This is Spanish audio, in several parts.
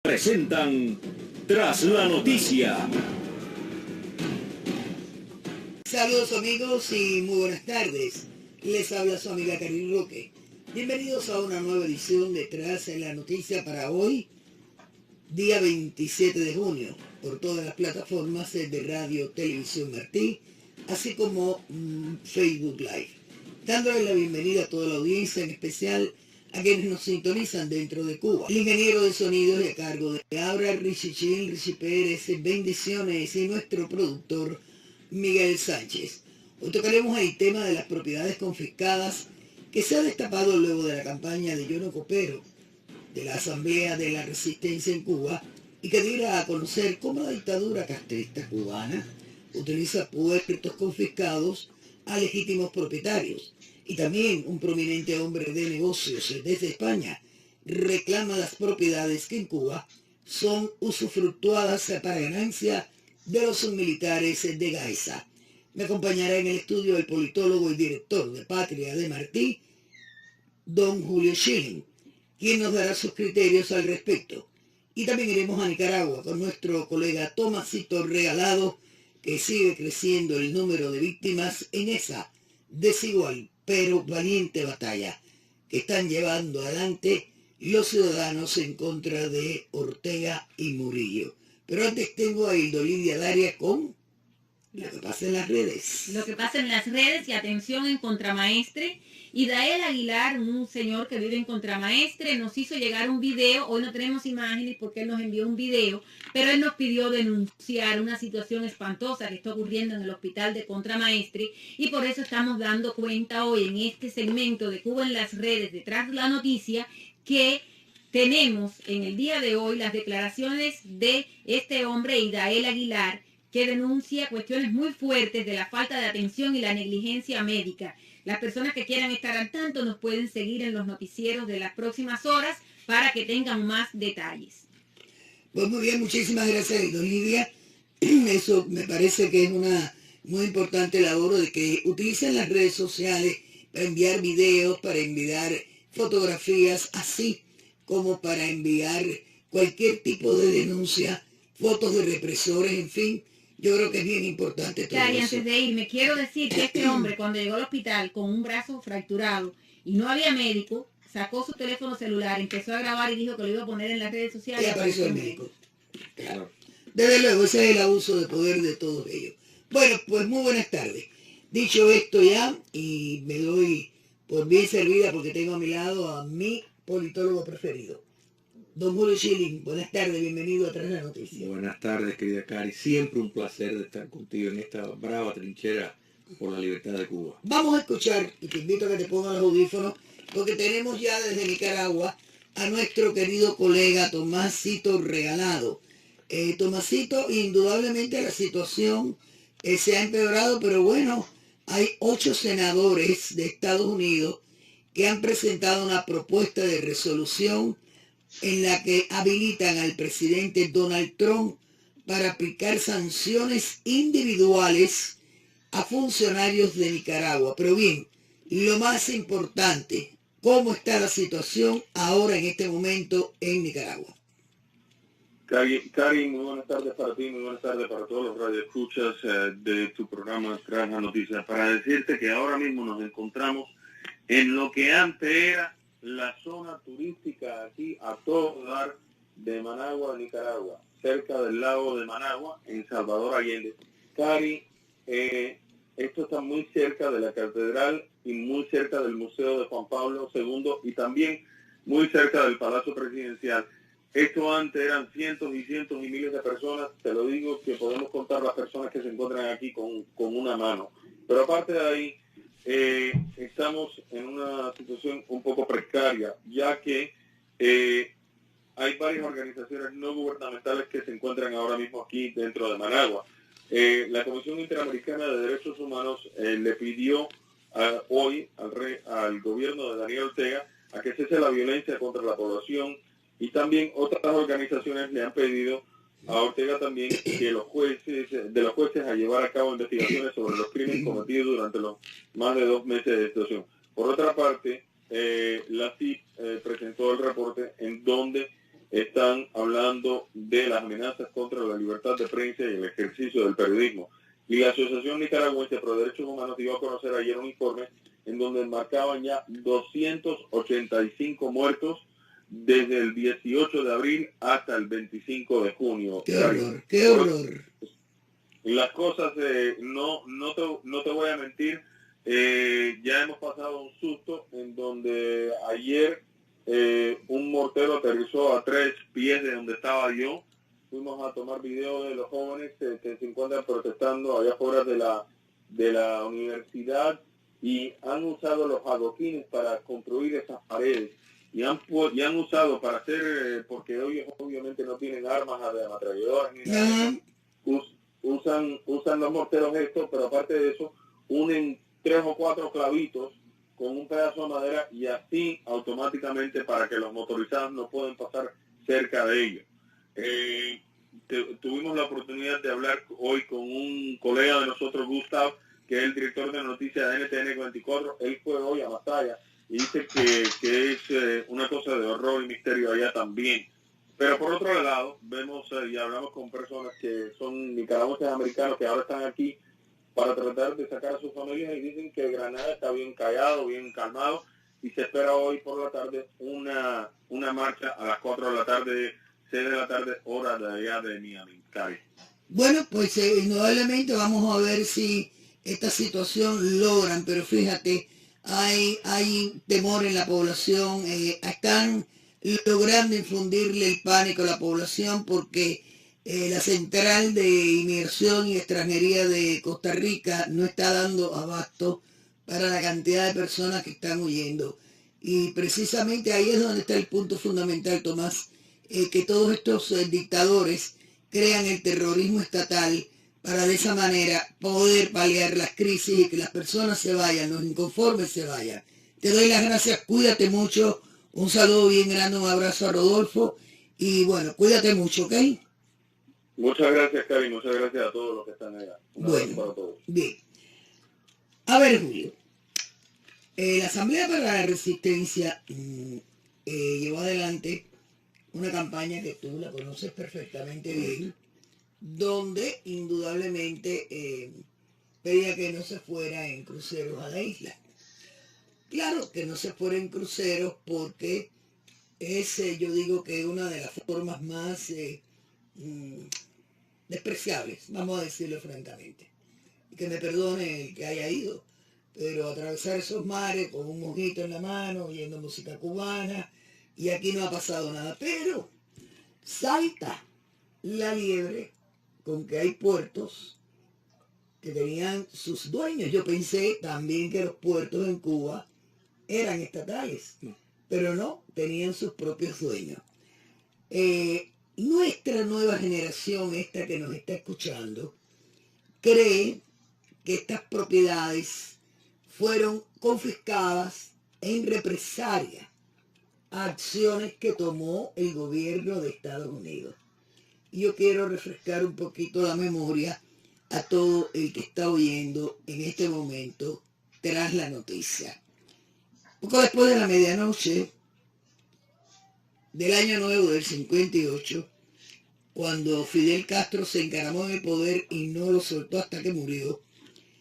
Presentan Tras la Noticia. Saludos amigos y muy buenas tardes. Les habla su amiga Karil Roque. Bienvenidos a una nueva edición de Tras la Noticia para hoy, día 27 de junio, por todas las plataformas de Radio Televisión Martí, así como Facebook Live. Dándole la bienvenida a toda la audiencia, en especial a quienes nos sintonizan dentro de Cuba. El ingeniero de sonido y a cargo de Abra, Richie Chin, Richie Pérez, bendiciones, y nuestro productor Miguel Sánchez. Hoy tocaremos el tema de las propiedades confiscadas que se ha destapado luego de la campaña de Yo No Coopero de la Asamblea de la Resistencia en Cuba y que diera a conocer cómo la dictadura castrista cubana utiliza puertos confiscados a legítimos propietarios. Y también un prominente hombre de negocios desde España reclama las propiedades que en Cuba son usufructuadas para ganancia de los militares de Gaesa. Me acompañará en el estudio el politólogo y director de Patria de Martí, don Julio Schilling, quien nos dará sus criterios al respecto. Y también iremos a Nicaragua con nuestro colega Tomasito Regalado, que sigue creciendo el número de víctimas en esa desigual pero valiente batalla que están llevando adelante los ciudadanos en contra de Ortega y Murillo. Pero antes tengo a Hildo Lidia Daria con lo que pasa en las redes. Lo que pasa en las redes, y atención en Contramaestre. Idael Aguilar, un señor que vive en Contramaestre, nos hizo llegar un video. Hoy no tenemos imágenes porque él nos envió un video, pero él nos pidió denunciar una situación espantosa que está ocurriendo en el hospital de Contramaestre, y por eso estamos dando cuenta hoy en este segmento de Cuba en las redes, detrás de la noticia, que tenemos en el día de hoy las declaraciones de este hombre, Idael Aguilar, que denuncia cuestiones muy fuertes de la falta de atención y la negligencia médica. Las personas que quieran estar al tanto nos pueden seguir en los noticieros de las próximas horas para que tengan más detalles. Pues muy bien, muchísimas gracias, don Lidia. Eso me parece que es una muy importante labor de que utilicen las redes sociales para enviar videos, para enviar fotografías, así como para enviar cualquier tipo de denuncia, fotos de represores, en fin. Yo creo que es bien importante todo Claro, y eso. antes de irme, quiero decir que este hombre, cuando llegó al hospital con un brazo fracturado y no había médico, sacó su teléfono celular, empezó a grabar y dijo que lo iba a poner en las redes sociales. Y apareció el médico. Claro. Desde luego, ese es el abuso de poder de todos ellos. Bueno, pues muy buenas tardes. Dicho esto ya, y me doy por bien servida porque tengo a mi lado a mi politólogo preferido. Don Julio Schilling, buenas tardes, bienvenido a Tras la Noticia. Buenas tardes, querida Cari. Siempre un placer de estar contigo en esta brava trinchera por la libertad de Cuba. Vamos a escuchar, y te invito a que te pongas los audífonos, porque tenemos ya desde Nicaragua a nuestro querido colega Tomasito Regalado. Tomasito, indudablemente la situación se ha empeorado, pero bueno, hay 8 senadores de Estados Unidos que han presentado una propuesta de resolución en la que habilitan al presidente Donald Trump para aplicar sanciones individuales a funcionarios de Nicaragua. Pero bien, lo más importante, ¿cómo está la situación ahora en este momento en Nicaragua? Cari, muy buenas tardes para ti, muy buenas tardes para todos los radioescuchas de tu programa Tras la Noticia. Para decirte que ahora mismo nos encontramos en lo que antes era la zona turística aquí a todo dar de Managua, Nicaragua, cerca del lago de Managua, en Salvador Allende. Cari, esto está muy cerca de la catedral y muy cerca del Museo de Juan Pablo II y también muy cerca del Palacio Presidencial. Esto antes eran cientos y miles de personas, te lo digo que podemos contar las personas que se encuentran aquí con una mano. Pero aparte de ahí, estamos en una situación un poco precaria, ya que hay varias organizaciones no gubernamentales que se encuentran ahora mismo aquí dentro de Managua. La Comisión Interamericana de Derechos Humanos le pidió hoy al gobierno de Daniel Ortega a que cese la violencia contra la población, y también otras organizaciones le han pedido a Ortega también que de los jueces a llevar a cabo investigaciones sobre los crímenes cometidos durante los más de 2 meses de situación. Por otra parte, la CIP presentó el reporte en donde están hablando de las amenazas contra la libertad de prensa y el ejercicio del periodismo. Y la Asociación Nicaragüense Pro Derechos Humanos dio a conocer ayer un informe en donde marcaban ya 285 muertos desde el 18 de abril hasta el 25 de junio. ¡Qué horror! ¡Qué horror! Las cosas, no te voy a mentir, ya hemos pasado un susto en donde ayer un mortero aterrizó a 3 pies de donde estaba yo. Fuimos a tomar video de los jóvenes que se encuentran protestando allá afuera de la universidad y han usado los adoquines para construir esas paredes y han usado para hacer, porque ellos obviamente no tienen armas de ametralladoras ni nada, usan los morteros estos, pero aparte de eso unen 3 o 4 clavitos con un pedazo de madera y así automáticamente para que los motorizados no puedan pasar cerca de ellos. Tuvimos la oportunidad de hablar hoy con un colega de nosotros, Gustav, que es el director de noticias de NTN 24. Él fue hoy a Masaya y dice que es una cosa de horror y misterio allá también. Pero por otro lado, vemos y hablamos con personas que son nicaragüenses americanos que ahora están aquí para tratar de sacar a sus familias y dicen que Granada está bien callado, bien calmado y se espera hoy por la tarde una marcha a las 4 de la tarde, 6 de la tarde, hora de allá de Miami, Cari. Bueno, pues indudablemente vamos a ver si esta situación logran, pero fíjate, hay temor en la población, están logrando infundirle el pánico a la población porque la Central de Inmigración y Extranjería de Costa Rica no está dando abasto para la cantidad de personas que están huyendo. Y precisamente ahí es donde está el punto fundamental, Tomás, que todos estos dictadores crean el terrorismo estatal para de esa manera poder paliar las crisis y que las personas se vayan, los inconformes se vayan. Te doy las gracias, cuídate mucho, un saludo bien grande, un abrazo a Rodolfo y bueno, cuídate mucho, ¿ok? Muchas gracias, Cari, muchas gracias a todos los que están allá. Un abrazo para todos. Bien. A ver, Julio, la Asamblea para la Resistencia llevó adelante una campaña que tú la conoces perfectamente bien, donde indudablemente pedía que no se fuera en cruceros a la isla. Claro que no se fuera en cruceros porque es, yo digo que una de las formas más despreciables, vamos a decirlo francamente. Y que me perdone el que haya ido, pero atravesar esos mares con un mojito en la mano, oyendo música cubana, y aquí no ha pasado nada. Pero salta la liebre con que hay puertos que tenían sus dueños. Yo pensé también que los puertos en Cuba eran estatales, pero no, tenían sus propios dueños. Nuestra nueva generación, esta que nos está escuchando, cree que estas propiedades fueron confiscadas en represalia a acciones que tomó el gobierno de Estados Unidos. Y yo quiero refrescar un poquito la memoria a todo el que está oyendo en este momento tras la noticia. Poco después de la medianoche del año nuevo del 58, cuando Fidel Castro se encaramó en el poder y no lo soltó hasta que murió,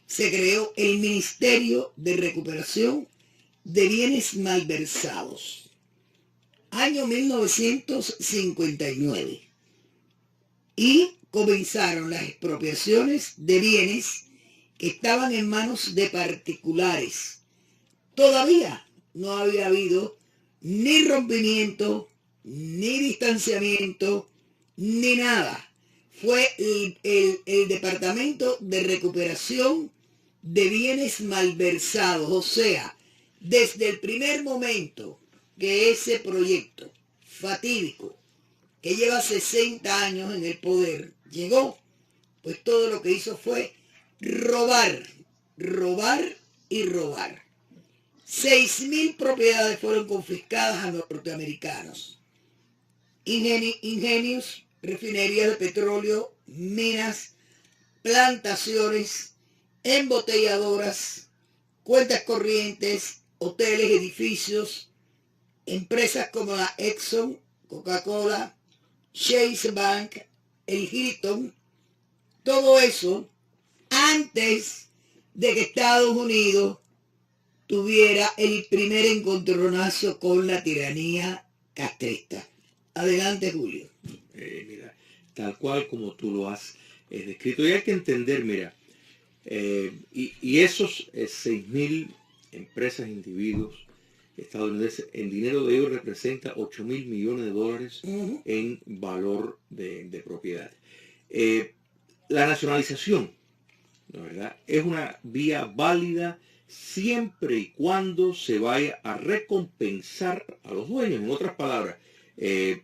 se creó el Ministerio de Recuperación de Bienes Malversados. Año 1959. Y comenzaron las expropiaciones de bienes que estaban en manos de particulares. Todavía no había habido ni rompimiento, ni distanciamiento, ni nada. Fue el Departamento de Recuperación de Bienes Malversados. O sea, desde el primer momento que ese proyecto fatídico, que lleva 60 años en el poder, llegó, pues todo lo que hizo fue robar, robar y robar. 6.000 propiedades fueron confiscadas a norteamericanos. Ingenios, refinerías de petróleo, minas, plantaciones, embotelladoras, cuentas corrientes, hoteles, edificios, empresas como la Exxon, Coca-Cola, Chase Bank, el Hilton, todo eso antes de que Estados Unidos tuviera el primer encontronazo con la tiranía castrista. Adelante, Julio. Mira, tal cual como tú lo has descrito. Y hay que entender, mira, y esos 6.000 empresas, individuos estadounidenses, en dinero de ellos representa 8.000 millones de dólares en valor de propiedad. La nacionalización, ¿no, verdad?, es una vía válida siempre y cuando se vaya a recompensar a los dueños. En otras palabras,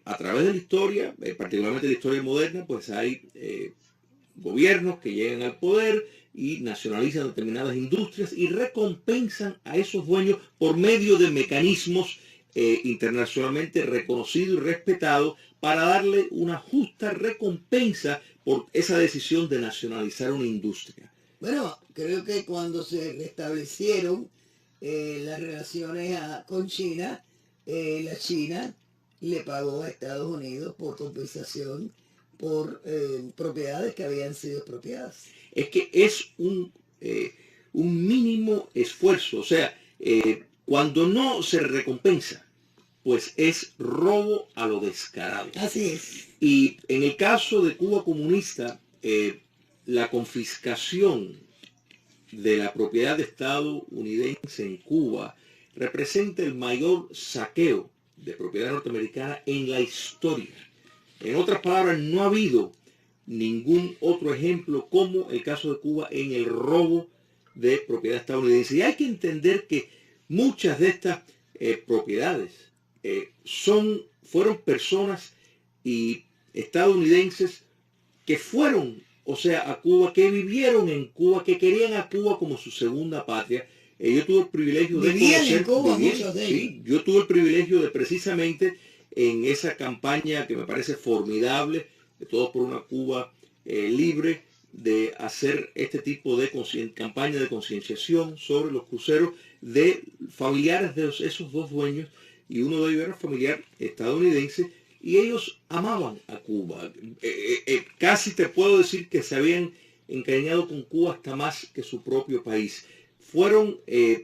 a través de la historia, particularmente la historia moderna, pues hay gobiernos que llegan al poder y nacionalizan determinadas industrias y recompensan a esos dueños por medio de mecanismos internacionalmente reconocidos y respetados para darle una justa recompensa por esa decisión de nacionalizar una industria. Bueno, creo que cuando se restablecieron las relaciones con China, la China le pagó a Estados Unidos por compensación por propiedades que habían sido expropiadas. Es que es un mínimo esfuerzo, o sea, cuando no se recompensa, pues es robo a lo descarado. Así es. Y en el caso de Cuba comunista, la confiscación de la propiedad estadounidense en Cuba representa el mayor saqueo de propiedad norteamericana en la historia. En otras palabras, no ha habido ningún otro ejemplo como el caso de Cuba en el robo de propiedad estadounidense. Y hay que entender que muchas de estas propiedades fueron personas y estadounidenses que fueron, o sea, a Cuba, que vivieron en Cuba, que querían a Cuba como su segunda patria. Yo tuve el privilegio de conocer, en Cuba, muchos de ellos. Sí, yo tuve el privilegio de precisamente en esa campaña que me parece formidable, de Todos por una Cuba libre, de hacer este tipo de campaña de concienciación sobre los cruceros de familiares de esos dos dueños, y uno de ellos era familiar estadounidense, y ellos amaban a Cuba. Casi te puedo decir que se habían encariñado con Cuba hasta más que su propio país. Fueron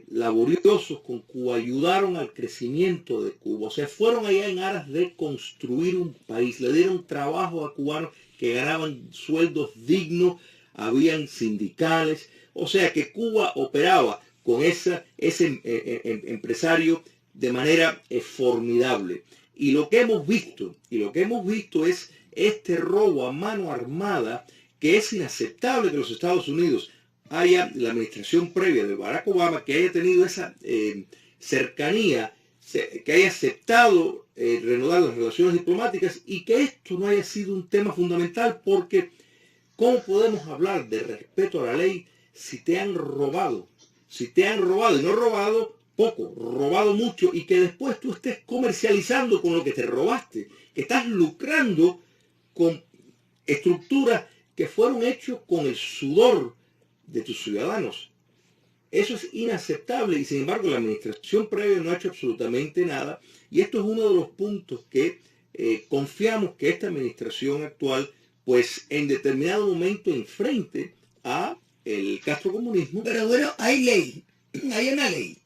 laboriosos con Cuba, ayudaron al crecimiento de Cuba, o sea, fueron allá en aras de construir un país, le dieron trabajo a cubanos que ganaban sueldos dignos, habían sindicales, o sea que Cuba operaba con ese empresario de manera formidable. Y lo que hemos visto es este robo a mano armada, que es inaceptable que los Estados Unidos haya, la administración previa de Barack Obama, que haya tenido esa cercanía, que haya aceptado reanudar las relaciones diplomáticas, y que esto no haya sido un tema fundamental, porque ¿cómo podemos hablar de respeto a la ley si te han robado? Si te han robado, y no robado poco, robado mucho, y que después tú estés comercializando con lo que te robaste, que estás lucrando con estructuras que fueron hechas con el sudor de tus ciudadanos. Eso es inaceptable, y sin embargo la administración previa no ha hecho absolutamente nada, y esto es uno de los puntos que confiamos que esta administración actual, pues en determinado momento enfrente a el castrocomunismo. Pero bueno, hay ley, hay una ley.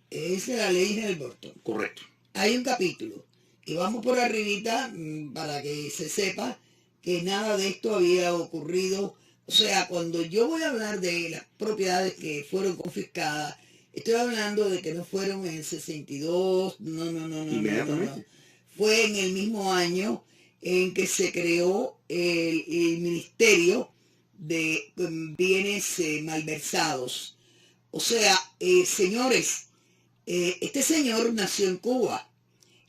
Esa es la ley de Helberton. Correcto. Hay un capítulo, y vamos por arribita para que se sepa que nada de esto había ocurrido. O sea, cuando yo voy a hablar de las propiedades que fueron confiscadas, estoy hablando de que no fueron en el 62, no. Fue en el mismo año en que se creó el Ministerio de Bienes Malversados. O sea, señores, este señor nació en Cuba.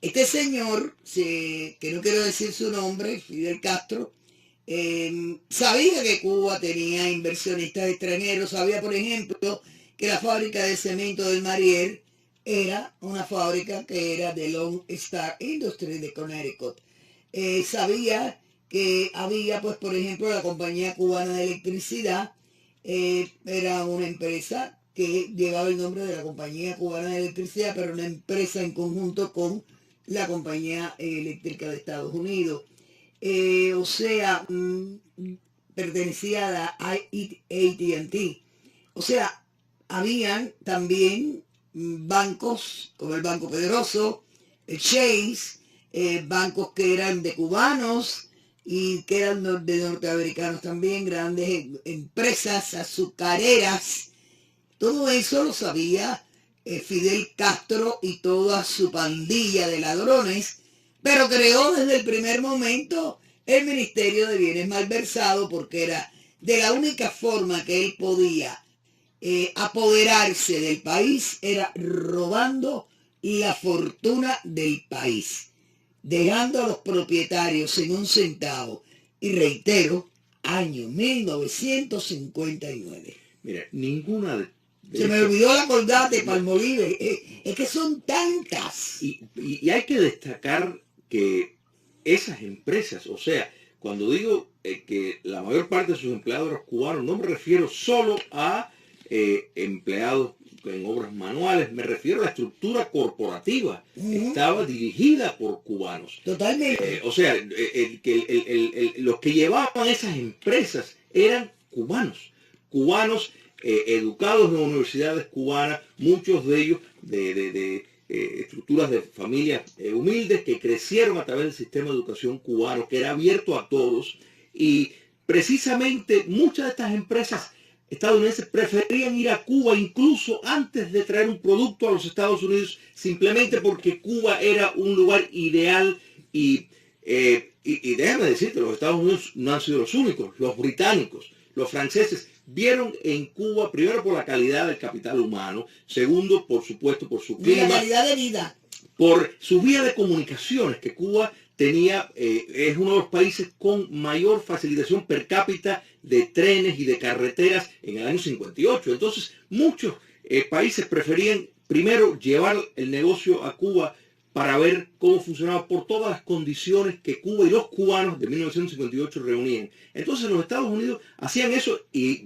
Este señor, que no quiero decir su nombre, Fidel Castro, sabía que Cuba tenía inversionistas extranjeros, sabía, por ejemplo, que la fábrica de cemento del Mariel era una fábrica que era de Lone Star Industries de Connecticut. Sabía que había, pues, por ejemplo, la Compañía Cubana de Electricidad, era una empresa que llevaba el nombre de la Compañía Cubana de Electricidad, pero una empresa en conjunto con la compañía eléctrica de Estados Unidos. Pertenecía a la AT&T. O sea, habían también bancos como el Banco Poderoso, el Chase, bancos que eran de cubanos y que eran de norteamericanos también, grandes empresas azucareras. Todo eso lo sabía Fidel Castro y toda su pandilla de ladrones, pero creó desde el primer momento el Ministerio de Bienes Malversados porque era de la única forma que él podía apoderarse del país, era robando la fortuna del país, dejando a los propietarios en un centavo. Y reitero, año 1959. Mira, ninguna de Se me olvidó la Colgate, Palmolive. Es que son tantas. Y hay que destacar que esas empresas, o sea, cuando digo que la mayor parte de sus empleados eran cubanos, no me refiero solo a empleados en obras manuales, me refiero a la estructura corporativa. Estaba dirigida por cubanos. Totalmente. O sea, los que llevaban esas empresas eran cubanos educados en universidades cubanas, muchos de ellos de estructuras de familias humildes que crecieron a través del sistema de educación cubano, que era abierto a todos, y precisamente muchas de estas empresas estadounidenses preferían ir a Cuba incluso antes de traer un producto a los Estados Unidos, simplemente porque Cuba era un lugar ideal y déjame decirte, los Estados Unidos no han sido los únicos, los británicos, los franceses vieron en Cuba, primero por la calidad del capital humano, segundo, por supuesto, por su clima, la calidad de vida, por su vía de comunicaciones, que Cuba tenía, es uno de los países con mayor facilitación per cápita de trenes y de carreteras en el año 58. Entonces, muchos países preferían primero llevar el negocio a Cuba para ver cómo funcionaba por todas las condiciones que Cuba y los cubanos de 1958 reunían. Entonces los Estados Unidos hacían eso y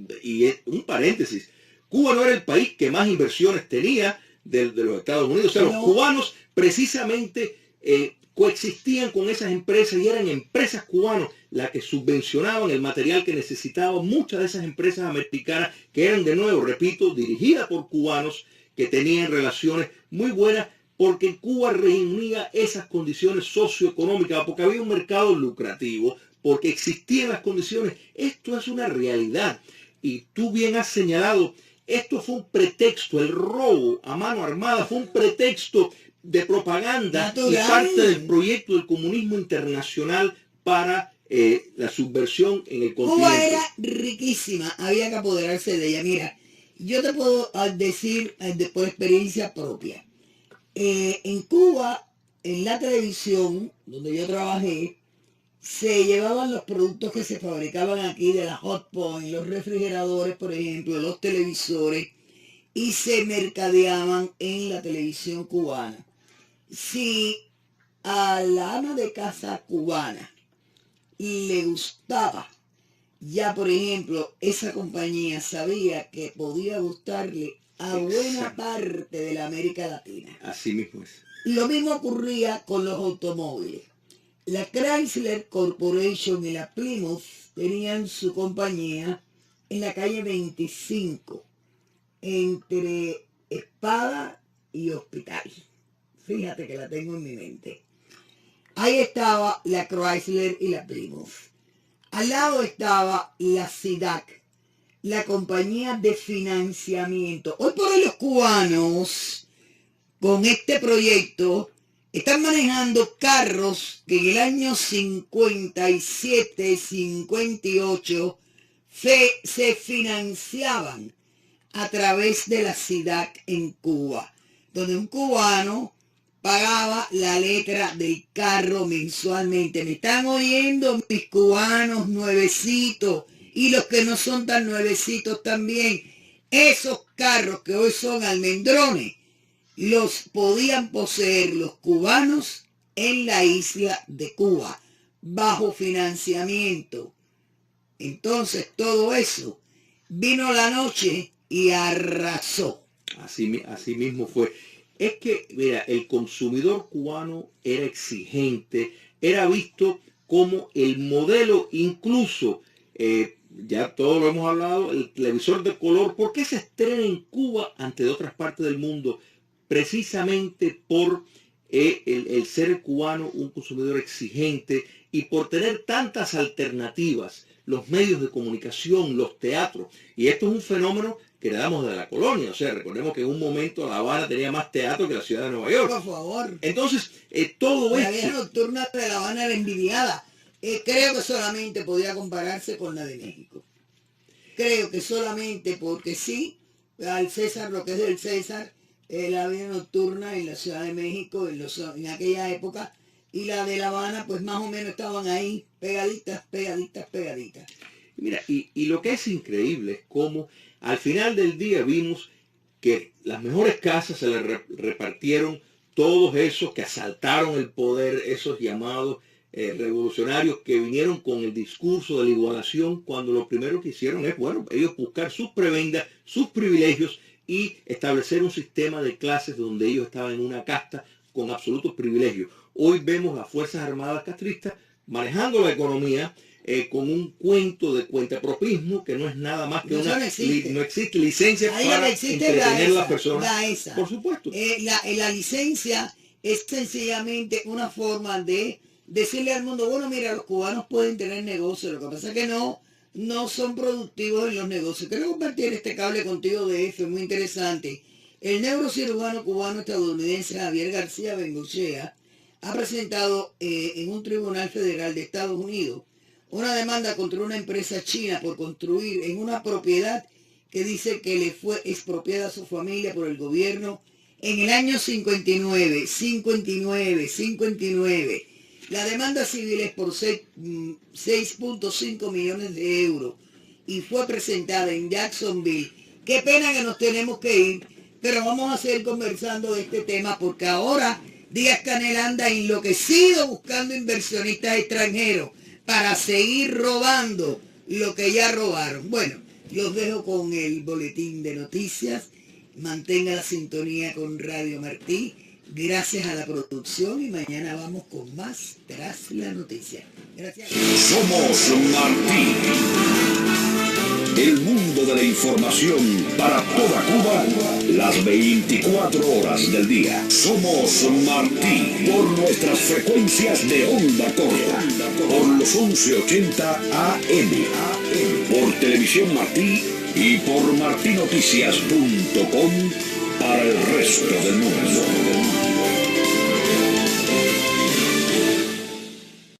un paréntesis, Cuba no era el país que más inversiones tenía de los Estados Unidos. O sea, los cubanos precisamente coexistían con esas empresas y eran empresas cubanas las que subvencionaban el material que necesitaban muchas de esas empresas americanas que eran, de nuevo, repito, dirigidas por cubanos que tenían relaciones muy buenas, porque Cuba reunía esas condiciones socioeconómicas, porque había un mercado lucrativo, porque existían las condiciones. Esto es una realidad. Y tú bien has señalado, esto fue un pretexto, el robo a mano armada fue un pretexto de propaganda y parte del proyecto del comunismo internacional para la subversión en el continente. Cuba era riquísima, había que apoderarse de ella. Mira, yo te puedo decir por experiencia propia. En Cuba, en la televisión, donde yo trabajé, se llevaban los productos que se fabricaban aquí de la Hot Point, los refrigeradores, por ejemplo, los televisores, y se mercadeaban en la televisión cubana. Si a la ama de casa cubana le gustaba, ya por ejemplo, esa compañía sabía que podía gustarle a buena parte de la América Latina. Así mismo es. Lo mismo ocurría con los automóviles. La Chrysler Corporation y la Plymouth tenían su compañía en la calle 25, entre Espada y Hospital. Fíjate que la tengo en mi mente. Ahí estaba la Chrysler y la Plymouth. Al lado estaba la SIDAC, la compañía de financiamiento. Hoy por hoy los cubanos, con este proyecto, están manejando carros que en el año 57, 58 se financiaban a través de la SIDAC en Cuba, donde un cubano pagaba la letra del carro mensualmente. ¿Me están oyendo, mis cubanos nuevecitos? Y los que no son tan nuevecitos también. Esos carros que hoy son almendrones, los podían poseer los cubanos en la isla de Cuba, bajo financiamiento. Entonces todo eso vino la noche y arrasó. Así mismo fue. es que, mira, el consumidor cubano era exigente, era visto como el modelo, incluso, ya todo lo hemos hablado, el televisor de color, ¿por qué se estrena en Cuba ante de otras partes del mundo? Precisamente por el ser cubano un consumidor exigente y por tener tantas alternativas, los medios de comunicación, los teatros, y esto es un fenómeno que heredamos de la colonia. O sea, recordemos que en un momento La Habana tenía más teatro que la ciudad de Nueva York. Por favor. Entonces, todo La vida esto... nocturna de La Habana era envidiada. Creo que solamente podía compararse con la de México. Creo que solamente porque sí, al César lo que es del César, la vida nocturna en la Ciudad de México en aquella época, y la de La Habana pues más o menos estaban ahí pegaditas. Mira, y lo que es increíble es cómo al final del día vimos que las mejores casas se les repartieron todos esos que asaltaron el poder, esos llamados revolucionarios que vinieron con el discurso de la igualación, cuando lo primero que hicieron es, bueno, ellos buscar sus prebendas, sus privilegios y establecer un sistema de clases donde ellos estaban en una casta con absolutos privilegios. Hoy vemos las Fuerzas Armadas castristas manejando la economía con un cuento de cuentapropismo que no es nada más que no existe licencia para entretener a las personas. Por supuesto. La licencia es sencillamente una forma de decirle al mundo, bueno, mira, los cubanos pueden tener negocios, lo que pasa es que no son productivos en los negocios. Quiero compartir este cable contigo de F, muy interesante. El neurocirujano cubano-estadounidense Javier García Bengochea ha presentado en un tribunal federal de Estados Unidos una demanda contra una empresa china por construir en una propiedad que dice que le fue expropiada a su familia por el gobierno en el año 59. La demanda civil es por 6.5 millones de euros y fue presentada en Jacksonville. Qué pena que nos tenemos que ir, pero vamos a seguir conversando de este tema porque ahora Díaz-Canel anda enloquecido buscando inversionistas extranjeros para seguir robando lo que ya robaron. Bueno, los dejo con el boletín de noticias. Mantenga la sintonía con Radio Martí. Gracias a la producción y mañana vamos con más Tras la Noticia. Gracias. Somos Martí. El mundo de la información para toda Cuba, las 24 horas del día. Somos Martí por nuestras frecuencias de onda corta, por los 1180 AM, por Televisión Martí y por martinoticias.com para el resto del mundo.